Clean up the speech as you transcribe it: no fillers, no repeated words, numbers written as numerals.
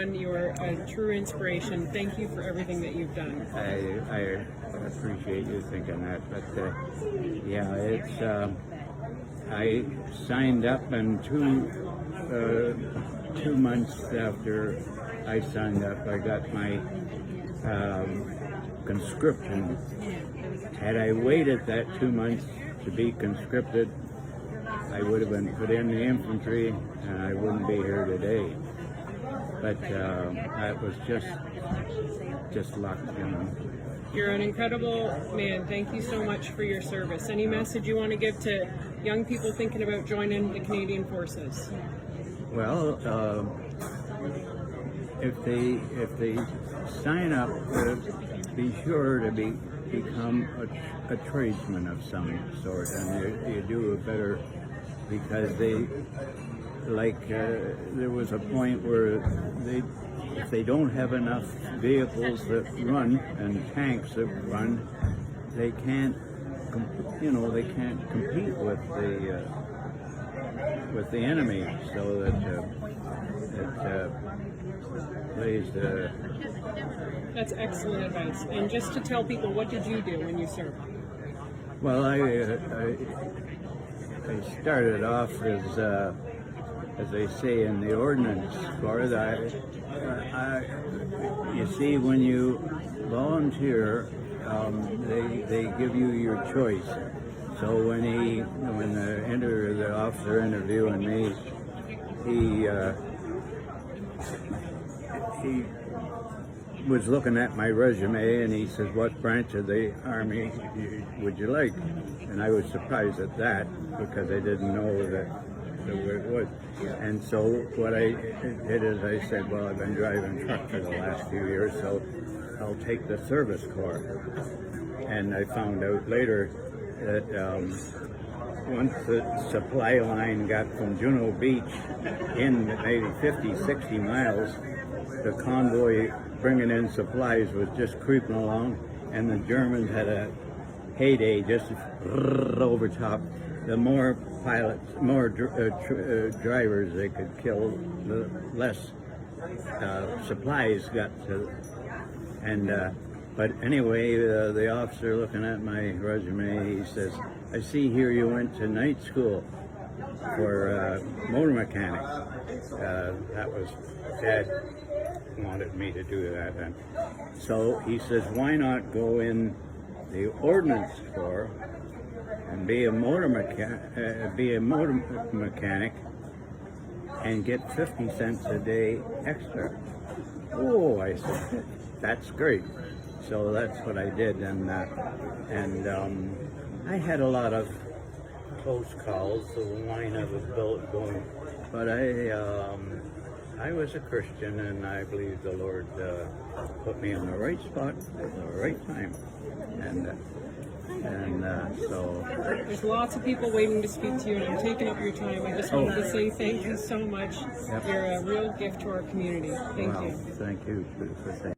on. You're a true inspiration. Thank you for everything that you've done. I appreciate you thinking that, but yeah, it's I signed up, and 2 months after I signed up, I got my conscription. Had I waited that 2 months to be conscripted, I would have been put in the infantry, and I wouldn't be here today. But that was just luck, you know. You're an incredible man. Thank you so much for your service. Any message you want to give to young people thinking about joining the Canadian Forces? Well, if they sign up, be sure to become a tradesman of some sort, and you do a better, because there was a point where if they don't have enough vehicles that run and tanks that run, they can't compete with the enemy. So that plays the. That's excellent advice. And just to tell people, what did you do when you served? Well, I started off as they say in the ordnance corps. You see, when you volunteer, they give you your choice. So when the officer interviewing me, he was looking at my resume, and he says, "What branch of the Army would you like?" And I was surprised at that, because I didn't know that it was. And so what I did is I said, "Well, I've been driving truck for the last few years, so I'll take the service corps." And I found out later that once the supply line got from Juno Beach in maybe 50, 60 miles, the convoy bringing in supplies was just creeping along, and the Germans had a heyday, just over top. The more pilots, more drivers they could kill, the less supplies got to. And but anyway, the officer looking at my resume, he says, "I see here you went to night school for motor mechanics." That was Dad wanted me to do that, and so he says, "Why not go in the ordnance corps and be a motor mechanic and get 50 cents a day extra?" Oh, I said, "That's great." So that's what I did, and I had a lot of close calls. The line of a boat going, but I was a Christian, and I believe the Lord put me in the right spot at the right time, and so there's lots of people waiting to speak to you, and I'm taking up your time. I just wanted to say thank you so much. Yep. You're a real gift to our community. Thank you. Thank you for saying.